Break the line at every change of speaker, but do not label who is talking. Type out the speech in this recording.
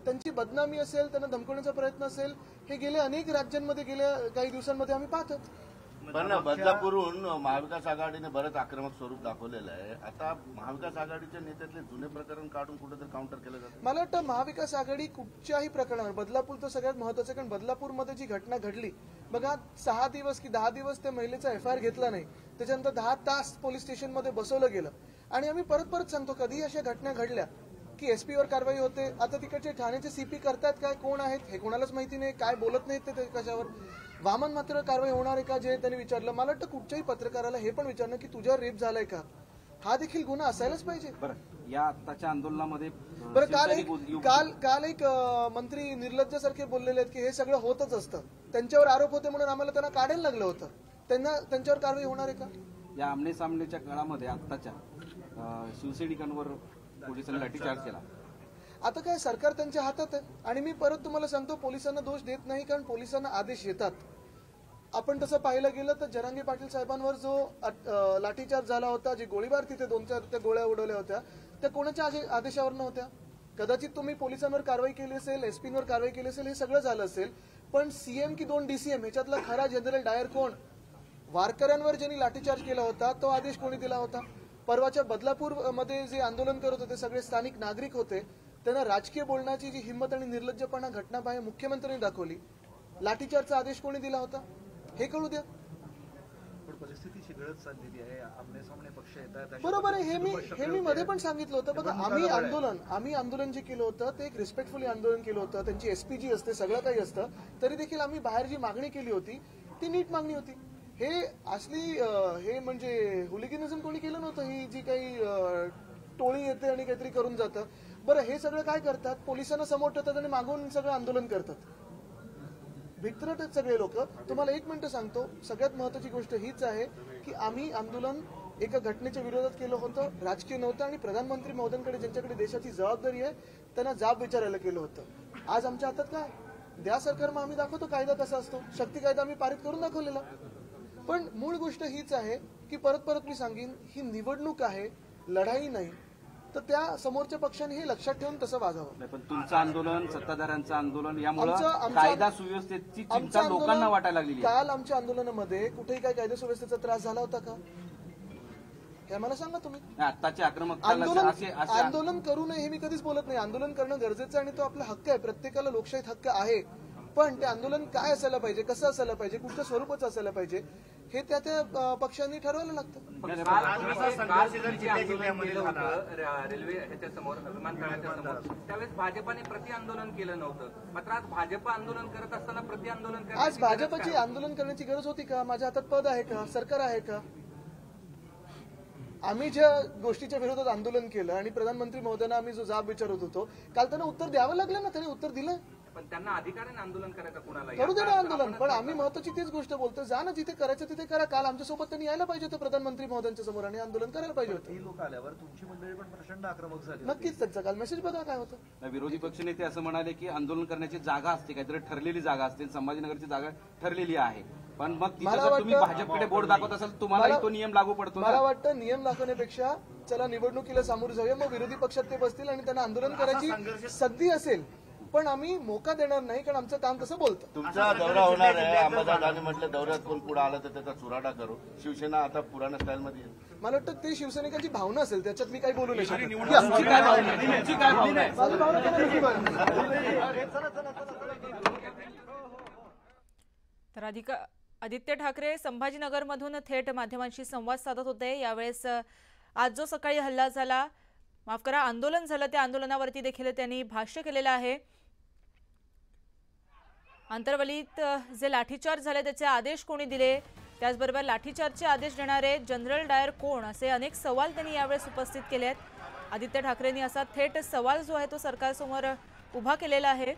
त्यांची बदनामी असेल, त्यांना धमकवण्याचा प्रयत्न असेल, हे गेल्या अनेक राज्यांमध्ये गेल्या काही दिवसांमध्ये आम्ही पाहतो।
पण बदलापूरहून महाविकास आघाडीने बरंच आक्रमक स्वरूप दाखवलेलं आहे। आता महाविकास आघाडीच्या नेत्यातले जुने प्रकरण काढून कुठेतरी काउंटर केलं जातं।
मला वाटतं महाविकास आघाडी कुठच्याही प्रकरणावर, बदलापूर तर सगळ्यात महत्त्वाचं, कारण बदलापूरमध्ये जी घटना घडली बघा, 6 दिवस की 10 दिवस त्या महिलेचा FIR घेतला नाही, त्याच्यानंतर 10 तास पोलीस स्टेशनमध्ये बसवलं गेलं। आणि आम्ही परत परत सांगतो, कधी अशा घटना घडल्या की SP वर कारवाई होते। आता तिकडचे ठाण्याचे CP करतात काय, कोण आहेत हे कोणालाच माहिती नाही, काय बोलत नाहीत ते कशावर। वामन मात्र कारवाई होणार आहे का, जे त्यांनी विचारलं। मला वाटतं कुठच्याही पत्रकाराला हे पण विचारणं की तुझ्यावर रेप झालाय का, हा देखील गुन्हा असायलाच पाहिजे।
या आत्ताच्या आंदोलनामध्ये
बरं, काल एक मंत्री निर्लज्जासारखे बोललेले आहेत की हे सगळं होतच असतं, त्यांच्यावर आरोप होते म्हणून आम्हाला त्यांना काढायला लागलं होतं, त्यांच्यावर कारवाई होणार आहे का?
या आमने सामनेच्या काळामध्ये आत्ताच्या शिवसैनिकांवर पोलिसांनी लाठीचार्ज केला।
आता काय, सरकार त्यांच्या हातात आहे। आणि मी परत तुम्हाला सांगतो, पोलिसांना दोष देत नाही, कारण पोलिसांना आदेश येतात। आपण तसं पाहिलं गेलं तर जरांगे पाटील साहेबांवर जो लाठीचार्ज झाला होता, जी गोळीबार तिथे 2-4 त्या गोळ्या उडवल्या होत्या, त्या कोणाच्या आदेशावर नव्हत्या। कदाचित तुम्ही पोलिसांवर कारवाई केली असेल, SPवर कारवाई केली असेल, हे सगळं झालं असेल, पण CM की 2 DCM ह्याच्यातला खरा जनरल डायर कोण? वारकऱ्यांवर ज्यांनी लाठीचार्ज केला होता तो आदेश कोणी दिला होता? परवाच्या बदलापूरमध्ये जे आंदोलन करत होते सगळे स्थानिक नागरिक होते, त्यांना राजकीय बोलण्याची जी हिंमत आणि निर्लज्जपणा घटना बाहेर मुख्यमंत्र्यांनी दाखवली, लाठीचार्जचा आदेश कोणी दिला होता हे कळू द्या।
परिस्थिती शिगळत चाललेली आहे, आमने सामने पक्ष येतात,
बरोबर आहे। हे मी मध्ये पण सांगितलं होतं बघा, आम्ही आंदोलन जे केलं होतं ते एक रिस्पेक्टफुली आंदोलन केलं होतं, त्यांची SPG असते, सगळं काही असतं, तरी देखील आम्ही बाहेर जी मागणी केली होती ती नीट मागणी होती। हे असली हे म्हणजे हुलिगनिझम कोणी केलं नव्हतं। ही जी काही टोळी येते आणि काहीतरी करून जातं, बरं हे सगळं काय करतात, पोलिसांना समोर ठेवतात आणि मागून सगळं आंदोलन करतात, भित्रट आहेत सगळे लोक। तुम्हाला एक मिनिट सांगतो, सगळ्यात महत्वाची गोष्ट हीच आहे की आम्ही आंदोलन एका घटनेच्या विरोधात केलं होतं, राजकीय नव्हतं, आणि प्रधानमंत्री महोदयांकडे ज्यांच्याकडे देशाची जबाबदारी आहे त्यांना जाब विचारायला केलं होतं। आज आमच्या हातात काय, द्या सरकार, मग आम्ही दाखवतो कायदा कसा असतो, शक्ती कायदा आम्ही पारित करून दाखवलेला। पण मूळ गोष्ट हीच आहे की परत मी सांगेन, ही निवडणूक आहे, लढाई नाही, तर त्या समोरच्या पक्षाने हे लक्षात ठेवून तसं वागावं।
पण तुमचं आंदोलन, सत्ताधाऱ्यांचं आंदोलन, यामुळे कायदा सुव्यवस्थेची चिंता लोकांना वाटायला लागली।
काल आमच्या आंदोलनामध्ये कुठेही काय कायदा सुव्यवस्थेचा त्रास झाला होता का, हे मला सांगा तुम्ही।
आत्ताचे आक्रमक
आंदोलन करू नये हे मी कधीच बोलत नाही, आंदोलन करणं गरजेचं आणि तो आपला हक्क आहे, प्रत्येकाला लोकशाहीत हक्क आहे। पण ते आंदोलन काय असायला पाहिजे, कसं असायला पाहिजे, कुठच्या स्वरूपाचं असायला पाहिजे, हे त्या पक्षांनी ठरवायला लागतं।
रेल्वे ह्याच्या समोर, विमानतळाच्या समोर, त्यावेळेस भाजपाने प्रति आंदोलन केलं नव्हतं, मात्र आज भाजप आंदोलन करत असताना प्रति आंदोलन
आज भाजपची आंदोलन करण्याची गरज होती का? माझ्या हातात पद आहे का, सरकार आहे का? आम्ही ज्या गोष्टीच्या विरोधात आंदोलन केलं आणि प्रधानमंत्री महोदयांना आम्ही जो जाब विचारत होतो, काल त्यांना उत्तर द्यावं लागलं ना, त्यांनी उत्तर दिलं।
पण त्यांना अधिकार आहे आंदोलन करायचं, कुणाला
करू दे ना आंदोलन, पण आम्ही महत्वाची तीच गोष्ट बोलतो, जा ना जिथे करायचं तिथे करा। काल आमच्यासोबत त्यांनी यायला पाहिजे होतं प्रधानमंत्री महोदयांच्या समोर आणि आंदोलन करायला पाहिजे होतं।
ही लोक आल्यावर तुमची मंडळी पण प्रचंड आक्रमक झाली।
नक्कीच, त्यांचा काल मेसेज बघा काय होतं।
विरोधी पक्षनेते असं म्हणाले की आंदोलन करण्याची जागा असते, काहीतरी ठरलेली जागा असते, संभाजीनगरची जागा ठरलेली आहे, पण मग तुम्ही भाजपकडे बोर्ड दाखवत असाल, तुम्हाला तो नियम लागू पडतो।
मला वाटतं नियम दाखवण्यापेक्षा चला निवडणुकीला सामोरे जाऊया, मग विरोधी पक्षात ते बसतील आणि त्यांना आंदोलन करायची संधी असेल, पण आम्ही मोका देणार नाही, कारण आमचं काम कसं बोलतं।
तुमचा दौरा होणार आहे, अंबादादांनी म्हटलं दौऱ्यात कोण पुढे आलं तर त्याचा चुराडा करू, शिवसेना आता पुराण्या स्टाईलमध्ये येईल।
मला वाटतं ते शिवसैनिकांची भावना असेल, त्याच्यात मी काही बोलू नाही शकत।
तर आदित्य ठाकरे संभाजीनगरमधून थेट माध्यमांशी संवाद साधत होते। यावेळेस आज जो सकाळी हल्ला झाला, माफ करा, आंदोलन झालं, त्या आंदोलनावरती देखील त्यांनी भाष्य केलेलं आहे। आंतरवलीत जे लाठीचार्ज झाले त्याचे आदेश कोणी दिले, त्याचबरोबर लाठीचार्जचे आदेश देणारे जनरल डायर कोण, असे अनेक सवाल त्यांनी यावेळेस उपस्थित केले आहेत। आदित्य ठाकरेंनी असा थेट सवाल जो आहे तो सरकारसमोर उभा केलेला आहे।